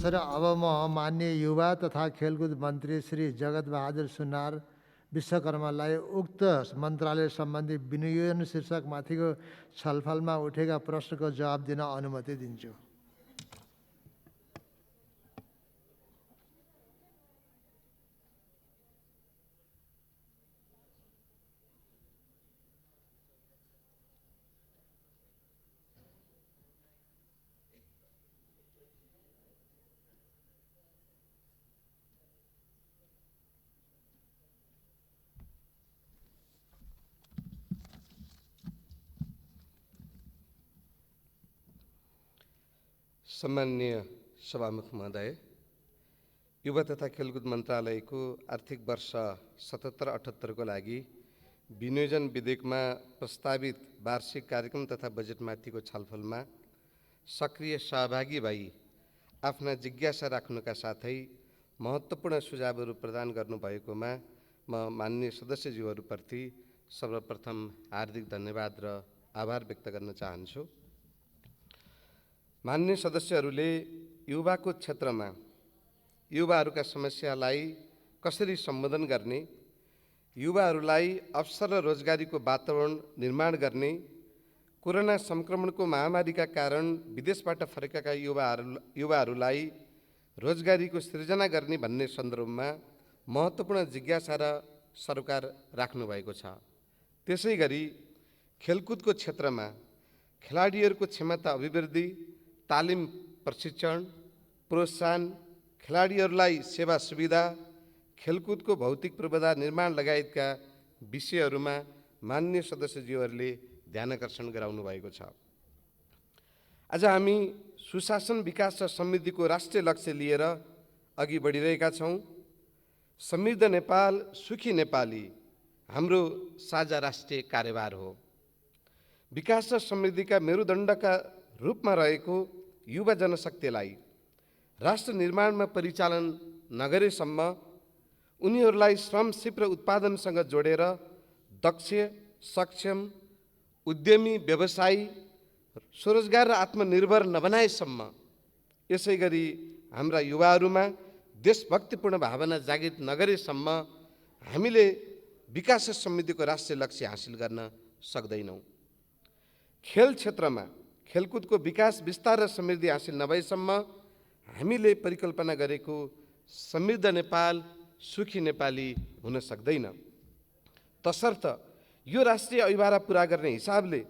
Sir, अब म माननीय युवा तथा खेलकुद मन्त्री श्री जगत बहादुर सुनार विश्वकर्मालाई उक्त मन्त्रालय सम्बन्धी विनियोजन शीर्षक माथिको छलफलमा उठेका प्रश्नको जवाब दिन अनुमति दिन्छु। सम्माननीय सभामुख महोदय, युवा तथा खेलकुद मन्त्रालयको आर्थिक वर्ष 77-78 को लागि विनियोजन विधेयकमा प्रस्तावित वार्षिक कार्यक्रम तथा बजेटमाथिको छलफलमा सक्रिय सहभागी भई आफ्ना जिज्ञासा राख्नुका साथै महत्त्वपूर्ण सुझावहरू प्रदान गर्नुभएकोमा म माननीय सदस्यज्यूहरूप्रति सर्वप्रथम हार्दिक धन्यवाद र आभार व्यक्त गर्न चाहन्छु। माननीय सदस्यहरूले युवाको क्षेत्रमा युवाहरूका समस्यालाई कसरी सम्बोधन गर्ने, युवाहरूलाई अवसर र रोजगारीको वातावरण निर्माण गर्ने, कोरोना संक्रमणको महामारीका कारण विदेशबाट फर्केका युवाहरूलाई रोजगारीको सृजना गर्ने भन्ने सन्दर्भमा महत्त्वपूर्ण जिज्ञासा र सरोकार राख्नुभएको छ। त्यसैगरी खेलकुदको क्षेत्रमा खेलाडीहरूको क्षमता अभिवृद्धि, तालिम प्रशिक्षण, प्रोत्साहन, खेलाडीहरूलाई सेवा सुविधा, खेलकुदको भौतिक पूर्वाधार निर्माण लगायतका विषयहरूमा माननीय सदस्यज्यूहरूले ध्यानकर्षण गराउनु भएको छ। आज हामी सुशासन, विकास र समृद्धिको राष्ट्रिय लक्ष्य लिएर अघि बढिरहेका छौँ। समृद्ध नेपाल, सुखी नेपाली हाम्रो साझा राष्ट्रिय कार्यभार हो। विकास र समृद्धिका मेरुदण्डका रूपमा रहेको युवा जनशक्तिलाई राष्ट्र निर्माणमा परिचालन नगरेसम्म उनीहरूलाई श्रम, सिप र उत्पादनसँग जोडेर दक्ष, सक्षम, उद्यमी, व्यवसायी, स्वरोजगार र आत्मनिर्भर नबनाएसम्म, यसै गरी हाम्रा युवाहरूमा देशभक्तिपूर्ण भावना जागृत नगरेसम्म हामीले विकास र समृद्धिको राष्ट्रिय लक्ष्य हासिल गर्न सक्दैनौँ। खेल क्षेत्रमा खेलकुदको विकास, विस्तार र समृद्धि हासिल नभएसम्म हामीले परिकल्पना गरेको समृद्ध नेपाल, सुखी नेपाली हुन सक्दैन। तसर्थ यो राष्ट्रिय अभिभारा पुरा गर्ने हिसाबले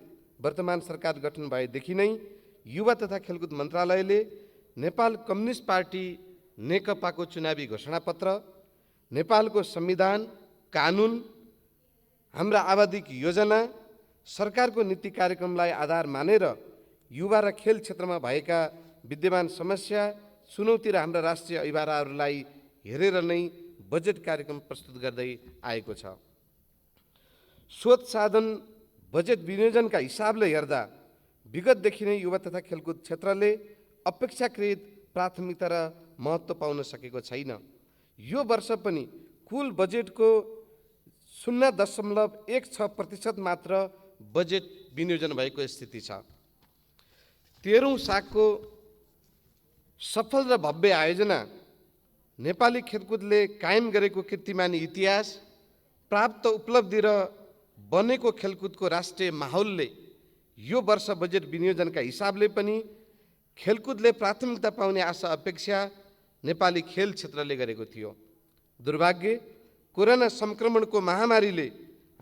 वर्तमान सरकार गठन भएदेखि नै युवा तथा खेलकुद मन्त्रालयले नेपाल कम्युनिस्ट पार्टी नेकपाको चुनावी घोषणापत्र, नेपालको संविधान, कानुन, हाम्रा आवधिक योजना, सरकारको नीति कार्यक्रमलाई आधार मानेर युवा र खेल क्षेत्रमा भएका विद्यमान समस्या, चुनौती र हाम्रा राष्ट्रिय अभिभाराहरूलाई हेरेर नै बजेट कार्यक्रम प्रस्तुत गर्दै आएको छ। स्रोत साधन बजेट विनियोजनका हिसाबले हेर्दा विगतदेखि नै युवा तथा खेलकुद क्षेत्रले अपेक्षाकृत प्राथमिकता र महत्त्व पाउन सकेको छैन। यो वर्ष पनि कुल बजेटको 0.16% मात्र बजेट विनियोजन भएको स्थिति छ। 13औं सागको सफल र भव्य आयोजना, नेपाली खेलकुदले कायम गरेको कीर्तिमानी इतिहास, प्राप्त उपलब्धि र बनेको खेलकुदको राष्ट्रिय माहौलले यो वर्ष बजेट विनियोजनका हिसाबले पनि खेलकुदले प्राथमिकता पाउने आशा अपेक्षा नेपाली खेल क्षेत्रले गरेको थियो। दुर्भाग्य, कोरोना संक्रमणको महामारीले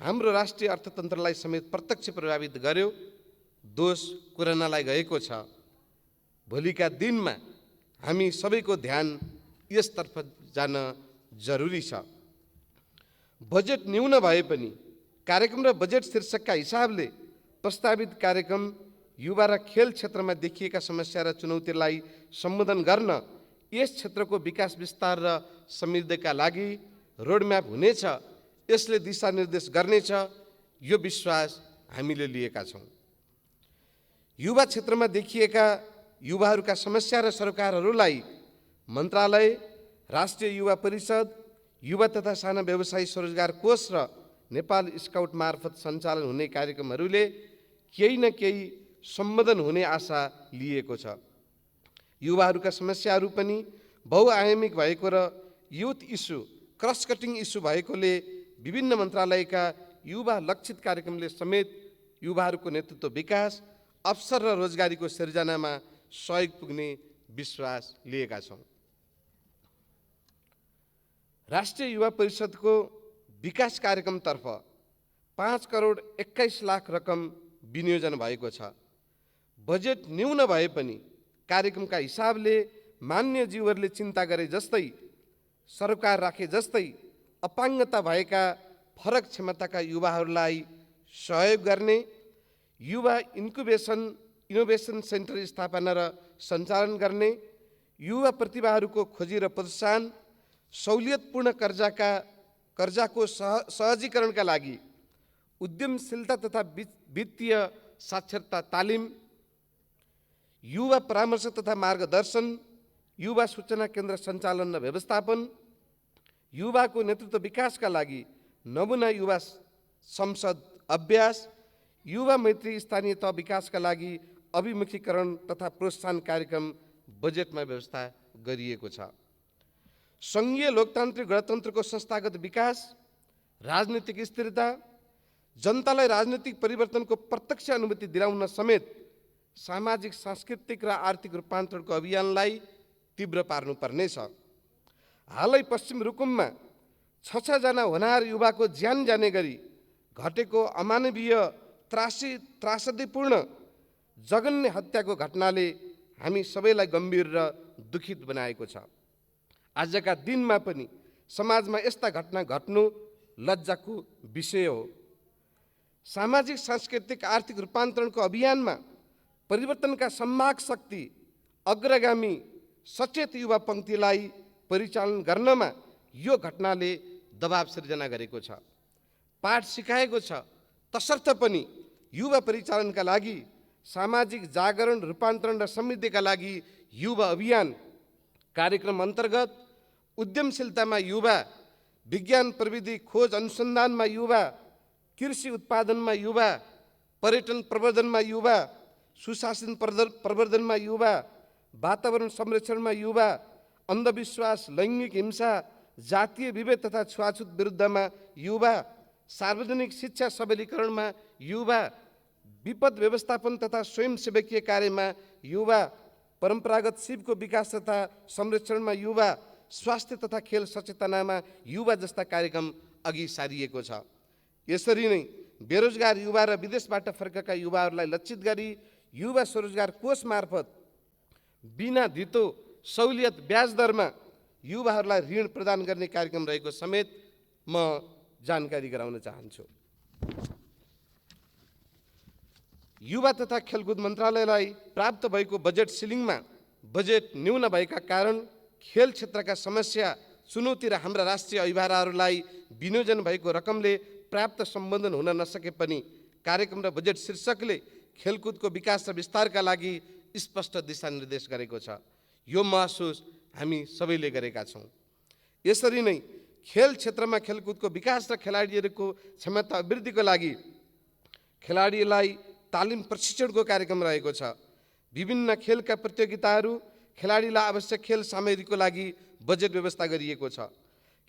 हाम्रो राष्ट्रिय अर्थतन्त्रलाई समेत प्रत्यक्ष प्रभावित गर्यो। दोष कोरोनालाई गएको छ। भोलिका दिनमा हामी सबैको ध्यान यसतर्फ जान जरुरी छ। बजेट न्यून भए पनि कार्यक्रम र बजेट शीर्षकका हिसाबले प्रस्तावित कार्यक्रम युवा र खेल क्षेत्रमा देखिएका समस्या र चुनौतीलाई सम्बोधन गर्न, यस क्षेत्रको विकास, विस्तार र समृद्धिका लागि रोडम्याप हुनेछ, यसले दिशानिर्देश गर्नेछ, यो विश्वास हामीले लिएका छौँ। युवा क्षेत्रमा देखिएका युवाहरूका समस्या र सरोकारहरूलाई मन्त्रालय, राष्ट्रिय युवा परिषद, युवा तथा साना व्यवसायी स्वरोजगार कोष र नेपाल स्काउट मार्फत सञ्चालन हुने कार्यक्रमहरूले केही न केही सम्बोधन हुने आशा लिएको छ। युवाहरूका समस्याहरू पनि बहुआयामिक भएको र youth issue cross cutting issue भएकोले विभिन्न मन्त्रालयका युवा लक्षित कार्यक्रमले समेत युवाहरूको नेतृत्व विकास, अवसर र रोजगारीको सिर्जनामा सहयोग पुग्ने विश्वास लिएका छौँ। राष्ट्रिय युवा परिषदको विकास कार्यक्रमतर्फ 5 करोड 21 लाख रकम विनियोजन भएको छ। बजेट न्यून भए पनि कार्यक्रमका हिसाबले मान्यज्यूहरूले चिन्ता गरे जस्तै, सरकार राखे जस्तै अपाङ्गता भएका फरक क्षमताका युवाहरूलाई सहयोग गर्ने, युवा इनोभेसन सेन्टर स्थापना र सञ्चालन गर्ने, युवा प्रतिभाहरूको खोजी र प्रोत्साहन, सहुलियतपूर्ण कर्जाको सहजीकरणका लागि उद्यमशीलता तथा वित्तीय साक्षरता तालिम, युवा परामर्श तथा मार्गदर्शन, युवा सूचना केन्द्र सञ्चालन र व्यवस्थापन, युवाको नेतृत्व विकासका लागि नमुना युवा संसद अभ्यास, युवा मैत्री स्थानीय तह विकासका लागि अभिमुखीकरण तथा प्रोत्साहन कार्यक्रम बजेटमा व्यवस्था गरिएको छ। सङ्घीय लोकतान्त्रिक गणतन्त्रको संस्थागत विकास, राजनीतिक स्थिरता, जनतालाई राजनीतिक परिवर्तनको प्रत्यक्ष अनुभूति दिलाउन समेत सामाजिक, सांस्कृतिक र आर्थिक रूपान्तरणको अभियानलाई तीव्र पार्नुपर्नेछ। हालै पश्चिम रुकुममा 6 जना होनहार युवाको ज्यान जाने गरी घटेको अमानवीय त्रासदीपूर्ण जघन्य हत्याको घटनाले हामी सबैलाई गम्भीर र दुखित बनाएको छ। आजका दिनमा पनि समाजमा यस्ता घटना घट्नु लज्जाको विषय हो। सामाजिक, सांस्कृतिक, आर्थिक रूपान्तरणको अभियानमा परिवर्तनका सम्माग शक्ति, अग्रगामी सचेत युवा पङ्क्तिलाई परिचालन गर्नमा यो घटनाले दबाव सिर्जना गरेको छ। पाठ सिकाएको छ। तसर्थ पनि युवा परिचालनका लागि, सामाजिक जागरण, रूपान्तरण र समृद्धिका लागि युवा अभियान कार्यक्रम अन्तर्गत उद्यमशीलतामा युवा, विज्ञान प्रविधि खोज अनुसन्धानमा युवा, कृषि उत्पादनमा युवा, पर्यटन प्रवर्धनमा युवा, सुशासन प्रवर्धनमा युवा, वातावरण संरक्षणमा युवा, अन्धविश्वास, लैङ्गिक हिंसा, जातीय विभेद तथा छुवाछुत विरुद्धमा युवा, सार्वजनिक शिक्षा सबलीकरणमा युवा, विपद व्यवस्थापन तथा स्वयंसेवकीय कार्यमा युवा, परम्परागत सिपको विकास तथा संरक्षणमा युवा, स्वास्थ्य तथा खेल सचेतनामा युवा जस्ता कार्यक्रम अघि सारिएको छ। यसरी नै बेरोजगार युवा र विदेशबाट फर्केका युवाहरूलाई लक्षित गरी युवा स्वरोजगार कोष मार्फत बिना धितो सहुलियत ब्याज दरमा युवाहरूलाई ऋण प्रदान गर्ने कार्यक्रम रहेको समेत म जानकारी गराउन चाहन्छु। युवा तथा खेलकुद मन्त्रालयलाई प्राप्त भएको बजेट सिलिङमा बजेट न्यून भएका कारण खेल क्षेत्रका समस्या, चुनौती र हाम्रा राष्ट्रिय अभिभावकहरूलाई विनियोजन भएको रकमले प्राप्त सम्बोधन हुन नसके पनि कार्यक्रम र बजेट शीर्षकले खेलकुदको विकास र विस्तारका लागि स्पष्ट दिशानिर्देश गरेको छ। यो महसुस हामी सबैले गरेका छौँ। यसरी नै खेल क्षेत्रमा खेलकुदको विकास र खेलाडीहरूको क्षमता अभिवृद्धिको लागि खेलाडीलाई तालिम प्रशिक्षणको कार्यक्रम रहेको छ। विभिन्न खेलका प्रतियोगिताहरू, खेलाडीलाई आवश्यक खेल सामग्रीको लागि बजेट व्यवस्था गरिएको छ।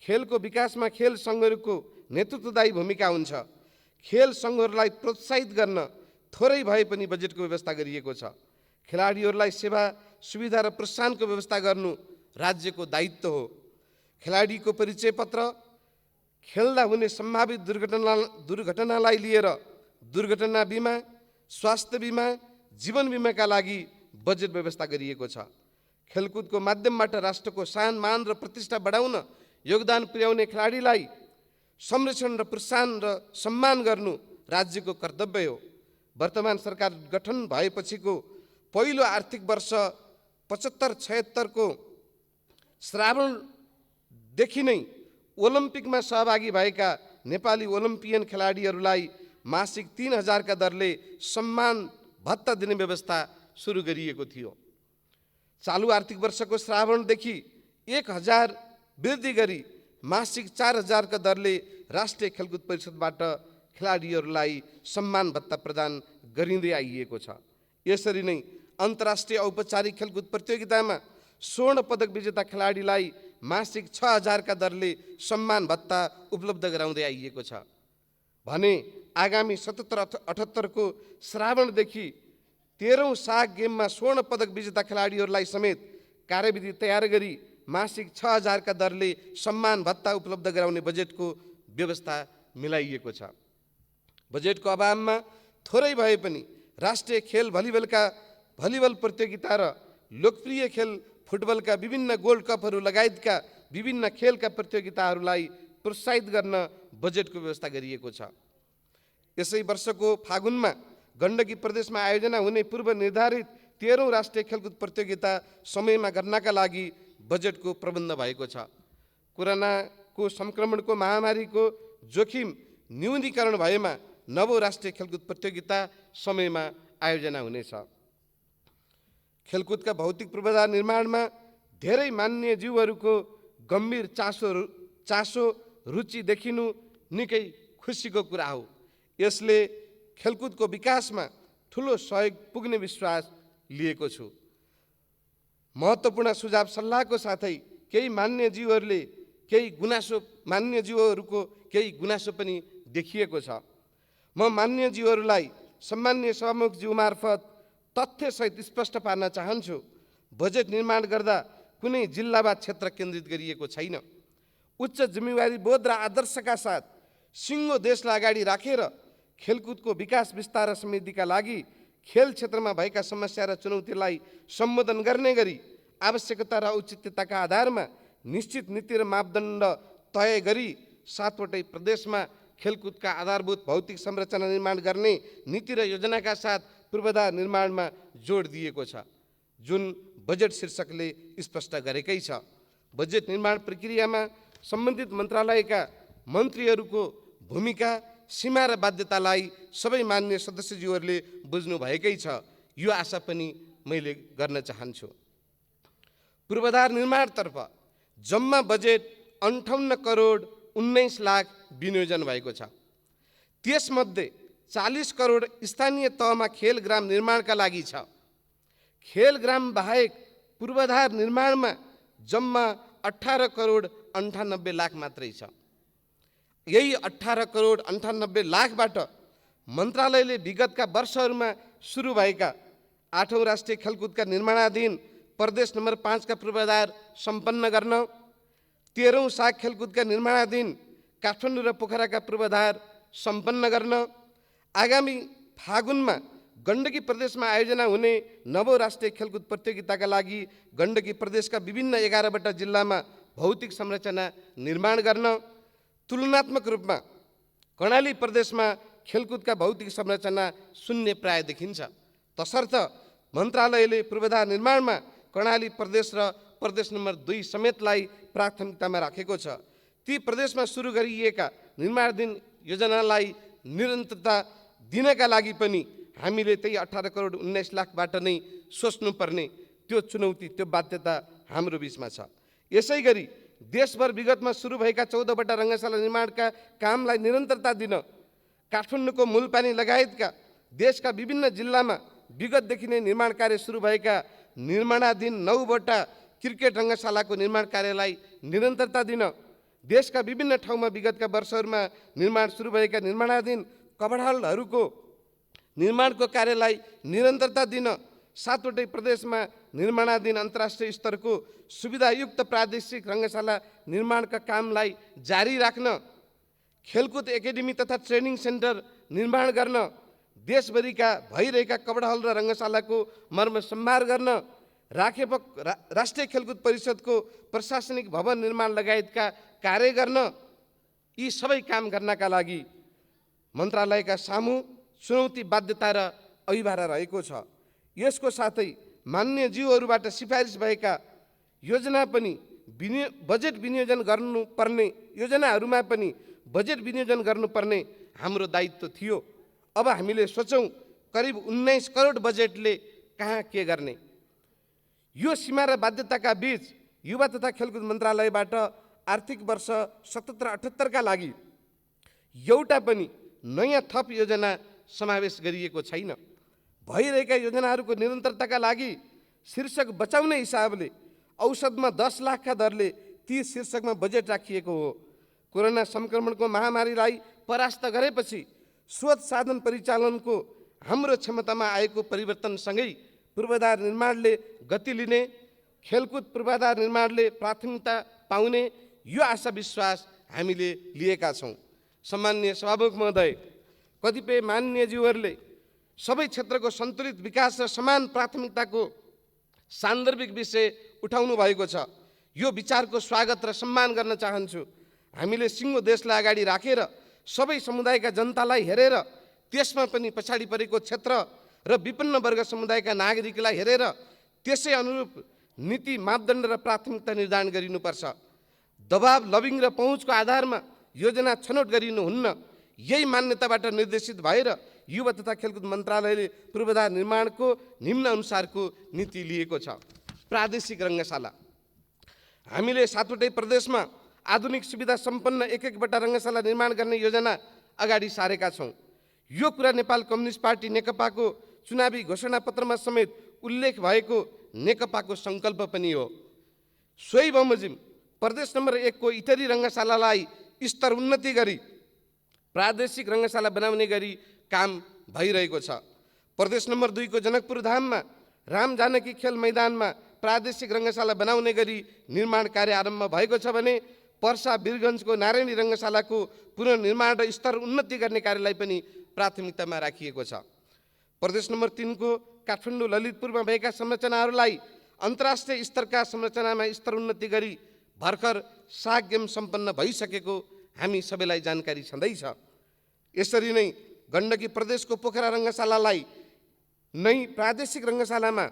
खेलको विकासमा खेल सङ्घहरूको नेतृत्वदायी भूमिका हुन्छ। खेल सङ्घहरूलाई प्रोत्साहित गर्न थोरै भए पनि बजेटको व्यवस्था गरिएको छ। खेलाडीहरूलाई सेवा, सुविधा र प्रोत्साहनको व्यवस्था गर्नु राज्यको दायित्व हो। खेलाडीको परिचय पत्र, खेल्दा हुने सम्भावित दुर्घटनालाई लिएर दुर्घटना बिमा, स्वास्थ्य बिमा, जीवन बिमाका लागि बजेट व्यवस्था गरिएको छ। खेलकुदको माध्यमबाट राष्ट्रको सान, मान र प्रतिष्ठा बढाउन योगदान पुर्याउने खेलाडीलाई संरक्षण र प्रोत्साहन र सम्मान गर्नु राज्यको कर्तव्य हो। वर्तमान सरकार गठन भएपछिको पहिलो आर्थिक वर्ष 75-76 को श्रावणदेखि नै ओलम्पिकमा सहभागी भएका नेपाली ओलम्पियन खेलाडीहरूलाई मासिक 3000 का दरले सम्मान भत्ता दिने व्यवस्था सुरु गरिएको थियो। चालु आर्थिक वर्षको श्रावणदेखि 1000 वृद्धि गरी मासिक 4000 का दरले राष्ट्रिय खेलकुद परिषदबाट खेलाडीहरूलाई सम्मान भत्ता प्रदान गरिँदै आइएको छ। यसरी नै अन्तर्राष्ट्रिय औपचारिक खेलकुद प्रतियोगितामा स्वर्ण पदक विजेता खेलाडीलाई मासिक 6,000 का दरले सम्मान भत्ता उपलब्ध गराउँदै आइएको छ भने आगामी 77-78 को श्रावणदेखि 13औं साग गेममा स्वर्ण पदक विजेता खेलाडीहरूलाई समेत कार्यविधि तयार गरी मासिक 6,000 का दरले सम्मान भत्ता उपलब्ध गराउने बजेटको व्यवस्था मिलाइएको छ। बजेटको अभावमा थोरै भए पनि राष्ट्रिय खेल भलिबल प्रतियोगिता र लोकप्रिय खेल फुटबलका विभिन्न गोल्ड कपहरू लगायतका विभिन्न खेलका प्रतियोगिताहरूलाई प्रोत्साहित गर्न बजेटको व्यवस्था गरिएको छ। यसै वर्षको फागुनमा गण्डकी प्रदेशमा आयोजना हुने पूर्व निर्धारित 13औं राष्ट्रिय खेलकुद प्रतियोगिता समयमा गर्नका लागि बजेटको प्रबन्ध भएको छ। कोरोनाको संक्रमणको महामारीको जोखिम न्यूनीकरण भएमा नवौं राष्ट्रिय खेलकुद प्रतियोगिता समयमा आयोजना हुनेछ। खेलकुदका भौतिक पूर्वाधार निर्माणमा धेरै मान्य जीवहरूको गम्भीर चासो रुचि देखिनु निकै खुसीको कुरा हो। यसले खेलकुदको विकासमा ठुलो सहयोग पुग्ने विश्वास लिएको छु। महत्त्वपूर्ण सुझाव सल्लाहको साथै केही मान्य जीवहरूको केही गुनासो पनि देखिएको छ। म मान्य जीवहरूलाई सम्मान्य सभामुख ज्यू मार्फत तथ्यसहित स्पष्ट पार्न चाहन्छु। बजेट निर्माण गर्दा कुनै जिल्ला वा क्षेत्र केन्द्रित गरिएको छैन। उच्च जिम्मेवारी बोध र आदर्शका साथ सिङ्गो देशलाई अगाडि राखेर खेलकुदको विकास विस्तार र समृद्धिका लागि खेल क्षेत्रमा भएका समस्या र चुनौतीलाई सम्बोधन गर्ने गरी आवश्यकता र औचित्यताका आधारमा निश्चित नीति र मापदण्ड तय गरी 7वटै प्रदेशमा खेलकुदका आधारभूत भौतिक संरचना निर्माण गर्ने नीति र योजनाका साथ पूर्वाधार निर्माणमा जोड दिएको छ, जुन बजेट शीर्षकले स्पष्ट गरेकै छ। बजेट निर्माण प्रक्रियामा सम्बन्धित मन्त्रालयका मन्त्रीहरूको भूमिका, सीमा र बाध्यतालाई सबै मान्य सदस्यज्यूहरूले बुझ्नु भएकै छ। यो आशा पनि मैले गर्न चाहन्छु। पूर्वाधार निर्माणतर्फ जम्मा बजेट 58 करोड 19 लाख विनियोजन भएको छ। त्यसमध्ये 40 करोड स्थानीय तहमा खेलग्राम निर्माणका लागि छ। खेलग्राम बाहेक पूर्वाधार निर्माणमा जम्मा 18 करोड 98 लाख मात्रै छ। यही 18 करोड 98 लाखबाट मन्त्रालयले विगतका वर्षहरूमा सुरु भएका 8औं राष्ट्रिय खेलकुदका निर्माणाधीन प्रदेश नम्बर 5 का पूर्वाधार सम्पन्न गर्न, 13औं साग खेलकुदका निर्माणाधीन काठमाडौँ र पोखराका पूर्वाधार सम्पन्न गर्न, आगामी फागुनमा गण्डकी प्रदेशमा आयोजना हुने नवौं राष्ट्रिय खेलकुद प्रतियोगिताका लागि गण्डकी प्रदेशका विभिन्न 11वटा जिल्लामा भौतिक संरचना निर्माण गर्न, तुलनात्मक रूपमा कर्णाली प्रदेशमा खेलकुदका भौतिक संरचना शून्य प्राय देखिन्छ। तसर्थ मन्त्रालयले पूर्वाधार निर्माणमा कर्णाली प्रदेश र प्रदेश नम्बर 2 समेतलाई प्राथमिकतामा राखेको छ। ती प्रदेशमा सुरु गरिएका निर्माणाधीन योजनालाई निरन्तरता दिनका लागि पनि हामीले त्यही 18 करोड 19 लाखबाट नै सोच्नुपर्ने त्यो चुनौती, त्यो बाध्यता हाम्रो बिचमा छ। यसै गरी देशभर विगतमा सुरु भएका 14वटा रङ्गशाला निर्माणका कामलाई निरन्तरता दिन काठमाडौँको मूलपानी लगायतका देशका विभिन्न जिल्लामा विगतदेखि नै निर्माण कार्य सुरु भएका निर्माणाधीन 9वटा क्रिकेट रङ्गशालाको निर्माण कार्यलाई निरन्तरता दिन, देशका विभिन्न ठाउँमा विगतका वर्षहरूमा निर्माण सुरु भएका निर्माणाधीन कबड-हलहरूको निर्माणको कार्यलाई निरन्तरता दिन, 7वटै प्रदेशमा निर्माणाधीन अन्तर्राष्ट्रिय स्तरको सुविधायुक्त प्रादेशिक रङ्गशाला निर्माणका कामलाई जारी राख्न, खेलकुद एकाडेमी तथा ट्रेनिङ सेन्टर निर्माण गर्न, देशभरिका भइरहेका कबड-हल र रङ्गशालाको मर्मसम्भार गर्न, राष्ट्रिय खेलकुद परिषदको प्रशासनिक भवन निर्माण लगायतका कार्य गर्न, यी सबै काम गर्नका लागि मन्त्रालयका सामु चुनौती, बाध्यता र अभिभार रहेको छ। यसको साथै मान्य जीवहरूबाट सिफारिस भएका योजना पनि बजेट विनियोजन गर्नुपर्ने योजनाहरूमा पनि बजेट विनियोजन गर्नुपर्ने हाम्रो दायित्व थियो। अब हामीले सोचौँ करिब 19 करोड बजेटले कहाँ के गर्ने। यो सीमा र बाध्यताका बीच युवा तथा खेलकुद मन्त्रालयबाट आर्थिक वर्ष 77-78 का लागि एउटा पनि नयाँ थप योजना समावेश गरिएको छैन। भइरहेका योजनाहरूको निरन्तरताका लागि शीर्षक बचाउने हिसाबले औसतमा 10 लाखका दरले ती शीर्षकमा बजेट राखिएको हो। कोरोना संक्रमणको महामारीलाई परास्त गरेपछि स्रोत साधन परिचालनको हाम्रो क्षमतामा आएको परिवर्तनसँगै पूर्वाधार निर्माणले गति लिने, खेलकुद पूर्वाधार निर्माणले प्राथमिकता पाउने यो आशा विश्वास हामीले लिएका छौँ। सम्माननीय सभामुख महोदय, कतिपय माननीयज्यूहरूले सबै क्षेत्रको सन्तुलित विकास र समान प्राथमिकताको सान्दर्भिक विषय उठाउनु भएको छ। यो विचारको स्वागत र सम्मान गर्न चाहन्छु। हामीले सिङ्गो देशलाई अगाडि राखेर सबै समुदायका जनतालाई हेरेर, त्यसमा पनि पछाडि परेको क्षेत्र र विभिन्न वर्ग समुदायका नागरिकलाई हेरेर त्यसै अनुरूप नीति, मापदण्ड र प्राथमिकता निर्धारण गरिनुपर्छ। दबाब, लबिङ र पहुँचको आधारमा योजना छनौट गरिनुहुन्न। यही मान्यताबाट निर्देशित भएर युवा तथा खेलकुद मन्त्रालयले पूर्वाधार निर्माणको निम्न अनुसारको नीति लिएको छ। प्रादेशिक रङ्गशाला, हामीले 7वटै प्रदेशमा आधुनिक सुविधा सम्पन्न एक-एकवटा रङ्गशाला निर्माण गर्ने योजना अगाडि सारेका छौँ। यो कुरा नेपाल कम्युनिस्ट पार्टी नेकपाको चुनावी घोषणापत्रमा समेत उल्लेख भएको नेकपाको सङ्कल्प पनि हो। सोही बमोजिम प्रदेश नम्बर 1 को इटरी रङ्गशालालाई स्तर उन्नति गरी प्रादेशिक रङ्गशाला बनाउने गरी काम भइरहेको छ। प्रदेश नम्बर 2 को जनकपुर धाममा राम जानकी खेल मैदानमा प्रादेशिक रङ्गशाला बनाउने गरी निर्माण कार्य आरम्भ भएको छ भने पर्सा वीरगञ्जको नारायणी रङ्गशालाको पुनर्निर्माण र स्तर उन्नति गर्ने कार्यलाई पनि प्राथमिकतामा राखिएको छ। प्रदेश नम्बर 3 को काठमाडौँ ललितपुरमा भएका संरचनाहरूलाई अन्तर्राष्ट्रिय स्तरका संरचनामा स्तर उन्नति गरी भर्खर साग गेम सम्पन्न भइसकेको हामी सबैलाई जानकारी छँदैछ। यसरी नै गण्डकी प्रदेशको पोखरा रङ्गशालालाई नै प्रादेशिक रङ्गशालामा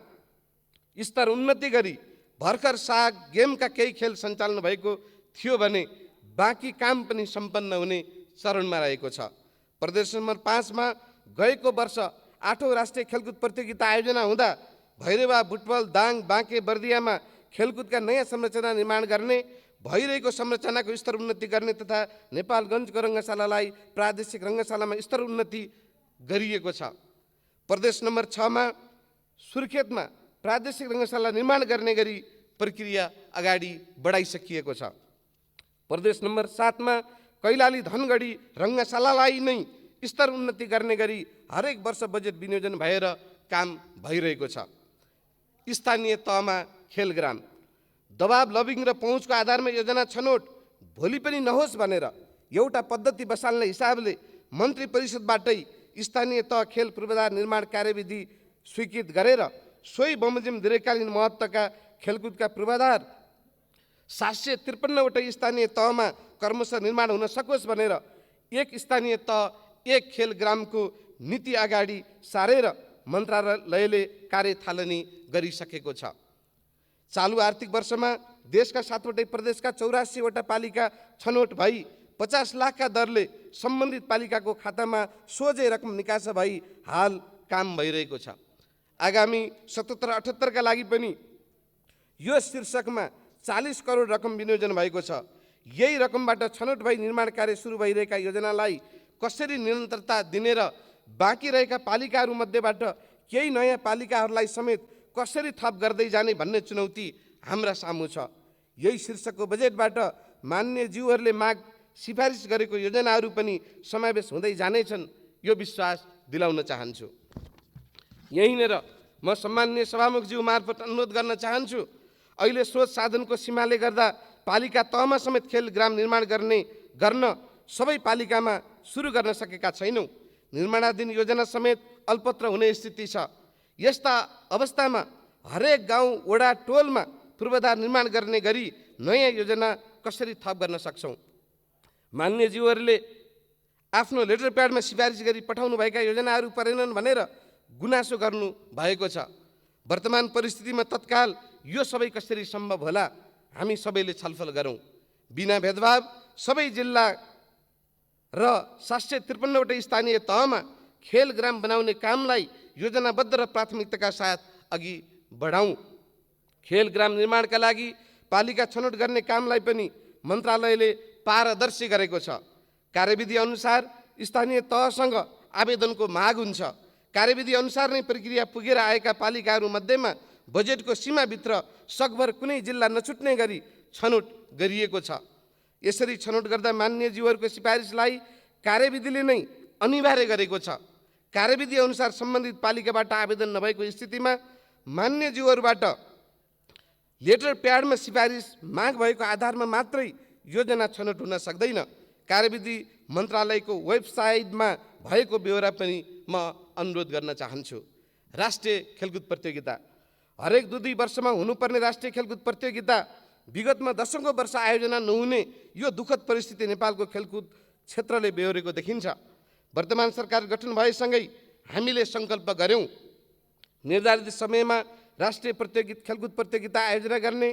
स्तर उन्नति गरी भर्खर साग गेमका केही खेल सञ्चालन भएको थियो भने बाँकी काम पनि सम्पन्न हुने चरणमा रहेको छ। प्रदेश नम्बर 5 मा गएको वर्ष 8औं राष्ट्रिय खेलकुद प्रतियोगिता आयोजना हुँदा भैरवा, बुटवल, दाङ, बाँके, बर्दियामा खेलकुदका नयाँ संरचना निर्माण गर्ने, भइरहेको संरचनाको स्तर उन्नति गर्ने तथा नेपालगञ्जको रङ्गशालालाई प्रादेशिक रङ्गशालामा स्तर उन्नति गरिएको छ। प्रदेश नम्बर 6 मा सुर्खेतमा प्रादेशिक रङ्गशाला निर्माण गर्ने गरी प्रक्रिया अगाडि बढाइसकिएको छ। प्रदेश नम्बर 7 मा कैलाली, धनगढी रङ्गशालालाई नै स्तर उन्नति गर्ने गरी हरेक वर्ष बजेट विनियोजन भएर काम भइरहेको छ। स्थानीय तहमा खेलग्राम, दबाब, लबिङ र पहुँचको आधारमा योजना छनौट भोलि पनि नहोस् भनेर एउटा पद्धति बसाल्ने हिसाबले मन्त्री परिषदबाटै स्थानीय तह खेल पूर्वाधार निर्माण कार्यविधि स्वीकृत गरेर सोही बमोजिम दीर्घकालीन महत्त्वका खेलकुदका पूर्वाधार 753वटै स्थानीय तहमा क्रमशः निर्माण हुन सकोस् भनेर एक स्थानीय तह एक खेलग्रामको नीति अगाडि सारेर मन्त्रालयले कार्य थालनी गरिसकेको छ। चालु आर्थिक वर्षमा देशका 7वटै प्रदेशका 84वटा पालिका छनौट भई 50 लाखका दरले सम्बन्धित पालिकाको खातामा सोझै रकम निकास भई हाल काम भइरहेको छ। आगामी 77-78 का लागि पनि यो शीर्षकमा 40 करोड रकम विनियोजन भएको छ। यही रकमबाट छनौट भई निर्माण कार्य सुरु भइरहेका योजनालाई कसरी निरन्तरता दिने र बाँकी रहेका पालिकाहरूमध्येबाट केही नयाँ पालिकाहरूलाई समेत कसरी थप गर्दै जाने भन्ने चुनौती हाम्रा सामु छ। यही शीर्षकको बजेटबाट माननीय ज्यूहरूले माग सिफारिस गरेको योजनाहरू पनि समावेश हुँदै जानेछन्, यो विश्वास दिलाउन चाहन्छु। यहीँनिर म सम्माननीय सभामुखज्यू मार्फत अनुरोध गर्न चाहन्छु, अहिले स्रोत साधनको सीमाले गर्दा पालिका तहमा समेत खेलग्राम निर्माण गर्न सबै पालिकामा सुरु गर्न सकेका छैनौँ। निर्माणाधीन योजना समेत अल्पत्र हुने स्थिति छ। यस्ता अवस्थामा हरेक गाउँ, वडा, टोलमा पूर्वाधार निर्माण गर्ने गरी नयाँ योजना कसरी थप गर्न सक्छौँ? मान्यज्यूहरूले आफ्नो लेटर प्याडमा सिफारिस गरी पठाउनुभएका योजनाहरू परेनन् भनेर गुनासो गर्नु भएको छ। वर्तमान परिस्थितिमा तत्काल यो सबै कसरी सम्भव होला, हामी सबैले छलफल गरौँ। बिना भेदभाव सबै जिल्ला र 753वटै स्थानीय तहमा खेलग्राम बनाउने कामलाई योजनाबद्ध र प्राथमिकताका साथ अघि बढाउँ। खेलग्राम निर्माणका लागि पालिका छनौट गर्ने कामलाई पनि मन्त्रालयले पारदर्शी गरेको छ। कार्यविधि अनुसार स्थानीय तहसँग आवेदनको माग हुन्छ। कार्यविधि अनुसार नै प्रक्रिया पुगेर आएका पालिकाहरू मध्येमा बजेटको सीमाभित्र सकभर कुनै जिल्ला नछुट्ने गरी छनौट गरिएको छ। यसरी छनौट गर्दा मान्यज्यूहरूको सिफारिसलाई कार्यविधिले नै अनिवार्य गरेको छ। कार्यविधि अनुसार सम्बन्धित पालिकाबाट आवेदन नभएको स्थितिमा मान्यज्यूहरूबाट लेटर प्याडमा सिफारिस माग भएको आधारमा मात्रै योजना छनौट हुन सक्दैन। कार्यविधि मन्त्रालयको वेबसाइटमा भएको ब्यौरा पनि म अनुरोध गर्न चाहन्छु। राष्ट्रिय खेलकुद प्रतियोगिता हरेक 2-2 वर्षमा हुनुपर्ने राष्ट्रिय खेलकुद प्रतियोगिता विगतमा दशकौं वर्ष आयोजना नहुने यो दुःखद परिस्थिति नेपालको खेलकुद क्षेत्रले बेहोरेको देखिन्छ। वर्तमान सरकार गठन भएसँगै हामीले सङ्कल्प गर्यौं निर्धारित समयमा राष्ट्रिय खेलकुद प्रतियोगिता आयोजना गर्ने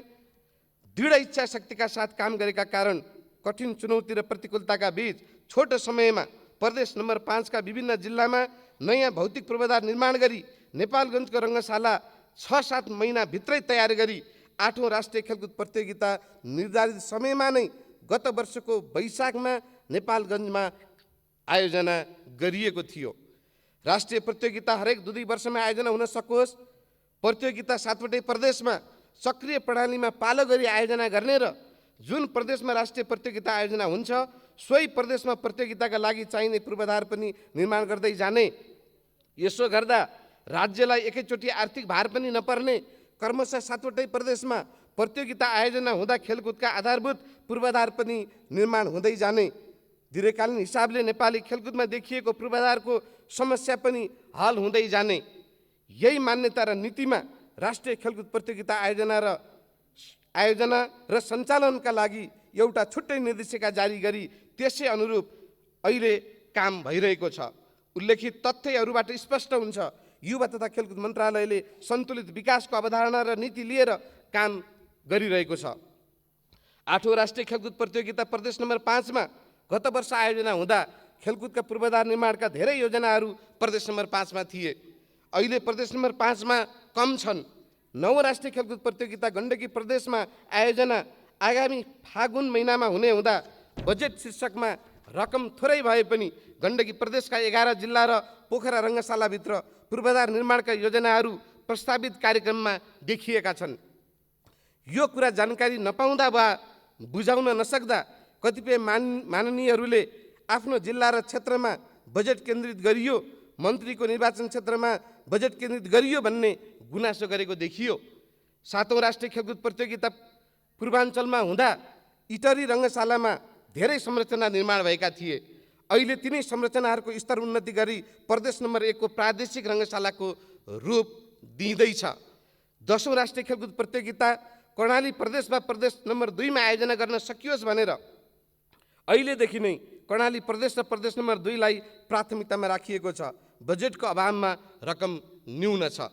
दृढ इच्छा शक्तिका साथ काम गरेका कारण कठिन चुनौती र प्रतिकूलताका बीच छोटो समयमा प्रदेश नम्बर 5 का विभिन्न जिल्लामा नयाँ भौतिक पूर्वाधार निर्माण गरी नेपालगञ्जको रङ्गशाला 6-7 महिना भित्रै तयार गरी 8औं राष्ट्रिय खेलकुद प्रतियोगिता निर्धारित समयमा नै गत वर्षको वैशाखमा नेपालगञ्जमा आयोजना गरिएको थियो। राष्ट्रिय प्रतियोगिता हरेक 2-2 वर्षमा आयोजना हुन सकोस्, प्रतियोगिता 7वटै प्रदेशमा सक्रिय प्रणालीमा पालो गरी आयोजना गर्ने र जुन प्रदेशमा राष्ट्रिय प्रतियोगिता आयोजना हुन्छ सोही प्रदेशमा प्रतियोगिताका लागि चाहिने पूर्वाधार पनि निर्माण गर्दै जाने। यसो गर्दा राज्यलाई एकैचोटि आर्थिक भार पनि नपर्ने, क्रमशः 7वटै प्रदेशमा प्रतियोगिता आयोजना हुँदा खेलकुदका आधारभूत पूर्वाधार पनि निर्माण हुँदै जाने। दीर्घकालीन हिसाबले नेपाली खेलकुदमा देखिएको पूर्वाधारको समस्या पनि हल हुँदै जाने। यही मान्यता र नीतिमा राष्ट्रिय खेलकुद प्रतियोगिता आयोजना र सञ्चालनका लागि एउटा छुट्टै निर्देशिका जारी गरी त्यसै अनुरूप अहिले काम भइरहेको छ। उल्लेखित तथ्यहरूबाट स्पष्ट हुन्छ युवा तथा खेलकुद मन्त्रालयले सन्तुलित विकासको अवधारणा र नीति लिएर काम गरिरहेको छ। 8औं राष्ट्रिय खेलकुद प्रतियोगिता प्रदेश नम्बर 5 मा गत वर्ष आयोजना हुँदा खेलकुदका पूर्वाधार निर्माणका धेरै योजनाहरू प्रदेश नम्बर 5 मा थिए। अहिले प्रदेश नम्बर 5 मा कम छन्। 9औं राष्ट्रिय खेलकुद प्रतियोगिता गण्डकी प्रदेशमा आयोजना आगामी फागुन महिनामा हुने हुँदा बजेट शीर्षकमा रकम थोरै भए पनि गण्डकी प्रदेशका 11 जिल्ला र पोखरा रङ्गशालाभित्र पूर्वाधार निर्माणका योजनाहरू प्रस्तावित कार्यक्रममा देखिएका छन्। यो कुरा जानकारी नपाउँदा वा बुझाउन नसक्दा कतिपय माननीयहरूले आफ्नो जिल्ला र क्षेत्रमा बजेट केन्द्रित गरियो, मन्त्रीको निर्वाचन क्षेत्रमा बजेट केन्द्रित गरियो भन्ने गुनासो गरेको देखियो। 7औं राष्ट्रिय खेलकुद प्रतियोगिता पूर्वाञ्चलमा हुँदा इटरी रङ्गशालामा धेरै संरचना निर्माण भएका थिए। अहिले तिनै संरचनाहरूको स्तर उन्नति गरी प्रदेश नम्बर 1 को प्रादेशिक रङ्गशालाको रूप दिँदैछ। 10औं राष्ट्रिय खेलकुद प्रतियोगिता कर्णाली प्रदेश वा प्रदेश नम्बर 2 मा आयोजना गर्न सकियोस् भनेर अहिलेदेखि नै कर्णाली प्रदेश र प्रदेश नम्बर 2 लाई प्राथमिकतामा राखिएको छ। बजेटको अभावमा रकम न्यून छ।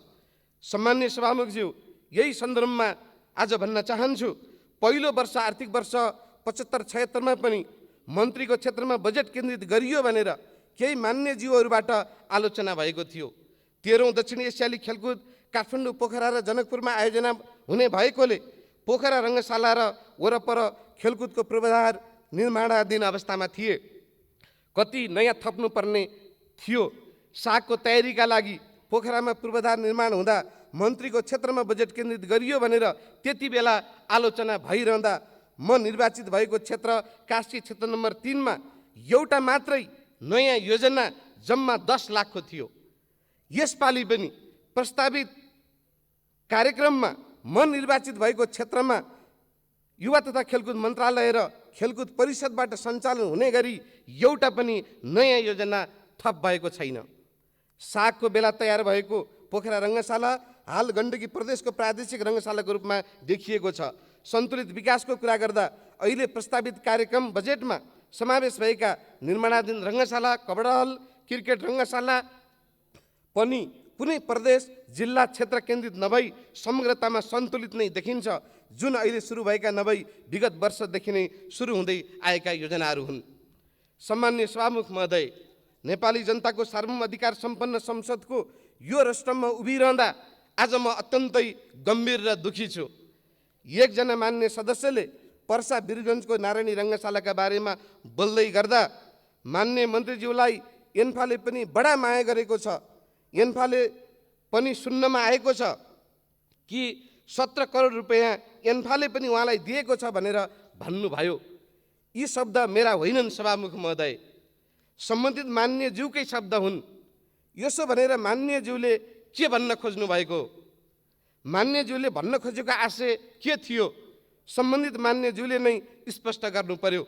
सम्माननीय सभामुखज्यू, यही सन्दर्भमा आज भन्न चाहन्छु, पहिलो वर्ष आर्थिक वर्ष 75-76 मा पनि मन्त्रीको क्षेत्रमा बजेट केन्द्रित गरियो भनेर केही मान्यज्यूहरूबाट आलोचना भएको थियो। 13औं दक्षिण एसियाली खेलकुद काठमाडौँ, पोखरा र जनकपुरमा आयोजना हुने भएकोले पोखरा रङ्गशाला र वरपर खेलकुदको पूर्वाधार निर्माणाधीन अवस्थामा थिए। कति नयाँ थप्नुपर्ने थियो। सागको तयारीका लागि पोखरामा पूर्वाधार निर्माण हुँदा मन्त्रीको क्षेत्रमा बजेट केन्द्रित गरियो भनेर त्यति बेला आलोचना भइरहँदा म निर्वाचित भएको क्षेत्र कास्की क्षेत्र नम्बर 3 मा एउटा मात्रै नयाँ योजना जम्मा 10 लाखको थियो। यसपालि पनि प्रस्तावित कार्यक्रममा म निर्वाचित भएको क्षेत्रमा युवा तथा खेलकुद मन्त्रालय र खेलकुद परिषदबाट सञ्चालन हुने गरी एउटा पनि नयाँ योजना थप भएको छैन। सागको बेला तयार भएको पोखरा रङ्गशाला हाल गण्डकी प्रदेशको प्रादेशिक रङ्गशालाको रूपमा देखिएको छ। सन्तुलित विकासको कुरा गर्दा अहिले प्रस्तावित कार्यक्रम बजेटमा समावेश भएका निर्माणाधीन रङ्गशाला, कबडा हल, क्रिकेट रङ्गशाला पनि कुनै प्रदेश, जिल्ला, क्षेत्र केन्द्रित नभई समग्रतामा सन्तुलित नै देखिन्छ, जुन अहिले सुरु भएका नभई विगत वर्षदेखि नै सुरु हुँदै आएका योजनाहरू हुन्। सम्माननीय सभामुख महोदय, नेपाली जनताको सार्वभौम अधिकार सम्पन्न संसदको यो रस्टममा उभिरहँदा आज म अत्यन्तै गम्भीर र दुखी छु। एकजना मान्य सदस्यले पर्सा वीरगञ्जको नारायणी रङ्गशालाका बारेमा बोल्दै गर्दा मान्य मन्त्रीज्यूलाई एन्फाले पनि बडा माया गरेको छ। एन्फाले पनि सुन्नमा आएको छ कि 17 करोड रुपैयाँ एन्फाले पनि उहाँलाई दिएको छ भनेर भन्नुभयो। यी शब्द मेरा होइनन् सभामुख महोदय, सम्बन्धित मान्यज्यूकै शब्द हुन्। यसो भनेर मान्यज्यूले के भन्न खोज्नु भएको? मान्यज्यूले भन्न खोजेको आशय के थियो? सम्बन्धित मान्यज्यूले नै स्पष्ट गर्नु पर्यो।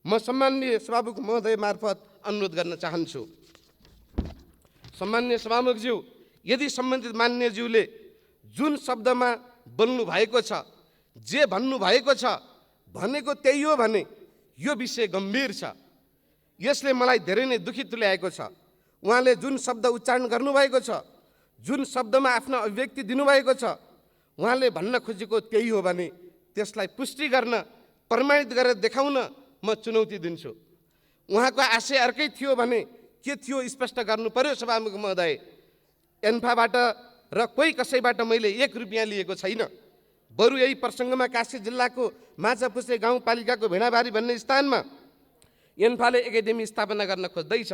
म सम्माननीय सभामुख महोदय मार्फत अनुरोध गर्न चाहन्छु। सम्माननीय सभामुखज्यू, यदि सम्बन्धित मान्यज्यूले जुन शब्दमा बोल्नु भएको छ, जे भन्नु भएको छ, भनेको त्यही हो भने यो विषय गम्भीर छ। यसले मलाई धेरै नै दुखी तुल्याएको छ। उहाँले जुन शब्द उच्चारण गर्नुभएको छ, जुन शब्दमा आफ्नो अभिव्यक्ति दिनुभएको छ, उहाँले भन्न खोजेको त्यही हो भने त्यसलाई पुष्टि गर्न, प्रमाणित गरेर देखाउन म चुनौती दिन्छु। उहाँको आशय अर्कै थियो भने के थियो स्पष्ट गर्नु पर्यो सभामुख महोदय। एन्फाबाट र कोही कसैबाट मैले 1 रुपियाँ लिएको छैन। बरु यही प्रसङ्गमा कास्की जिल्लाको माछापुछ्रे गाउँपालिकाको भेडाबारी भन्ने स्थानमा एन्फाले एकाडेमी स्थापना गर्न खोज्दैछ।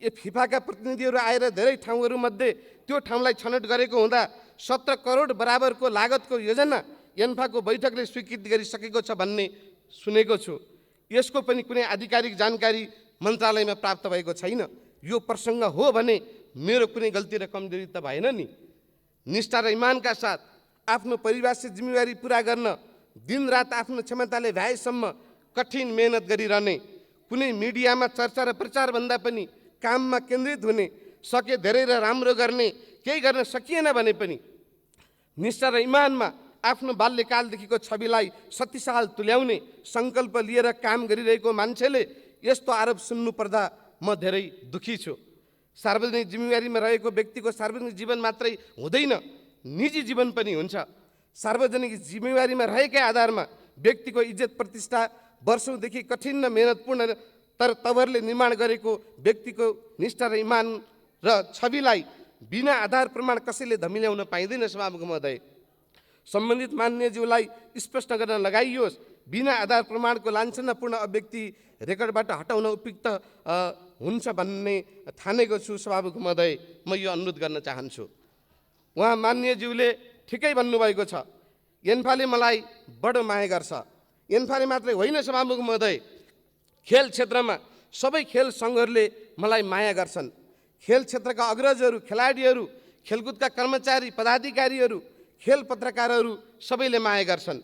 फिफाका प्रतिनिधिहरू आएर धेरै ठाउँहरूमध्ये त्यो ठाउँलाई छनौट गरेको हुँदा 17 करोड बराबरको लागतको योजना एन्फाको बैठकले स्वीकृति गरिसकेको छ भन्ने सुनेको छु। यसको पनि कुनै आधिकारिक जानकारी मन्त्रालयमा प्राप्त भएको छैन। यो प्रसङ्ग हो भने मेरो कुनै गल्ती र कमजोरी त भएन नि। निष्ठा र इमानका साथ आफ्नो परिवारसित जिम्मेवारी पुरा गर्न दिनरात आफ्नो क्षमताले भ्याएसम्म कठिन मेहनत गरिरहने, कुनै मिडियामा चर्चा र प्रचार भन्दा पनि काममा केन्द्रित हुने, सके धेरै र राम्रो गर्ने, केही गर्न सकिएन भने पनि निष्ठा र इमानमा आफ्नो बाल्यकालदेखिको छविलाई शक्तिशाल तुल्याउने सङ्कल्प लिएर काम गरिरहेको मान्छेले यस्तो आरोप सुन्नु पर्दा म धेरै दुखी छु। सार्वजनिक जिम्मेवारीमा रहेको व्यक्तिको सार्वजनिक जीवन मात्रै हुँदैन, निजी जीवन पनि हुन्छ। सार्वजनिक जिम्मेवारीमा रहेकै आधारमा व्यक्तिको इज्जत प्रतिष्ठा वर्षौँदेखि कठिन र मेहनतपूर्ण तर तवरले निर्माण गरेको व्यक्तिको निष्ठा र इमान र छविलाई बिना आधार प्रमाण कसैले धमिल्याउन पाइँदैन सभामुख महोदय। सम्बन्धित मान्यज्यूलाई स्पष्ट गर्न लगाइयोस्, बिना आधार प्रमाणको लाञ्छनापूर्ण अभिव्यक्ति रेकर्डबाट हटाउन उपयुक्त हुन्छ भन्ने ठानेको छु सभामुख महोदय। म यो अनुरोध गर्न चाहन्छु। उहाँ मान्यज्यूले ठिकै भन्नुभएको छ। एन्फाले मलाई बडो माया गर्छ। एन्फाले मात्रै होइन सभामुख महोदय, खेल क्षेत्रमा सबै खेल सङ्घहरूले मलाई माया गर्छन्। खेल क्षेत्रका अग्रजहरू, खेलाडीहरू, खेलकुदका कर्मचारी, पदाधिकारीहरू, खेल पत्रकारहरू सबैले माया गर्छन्।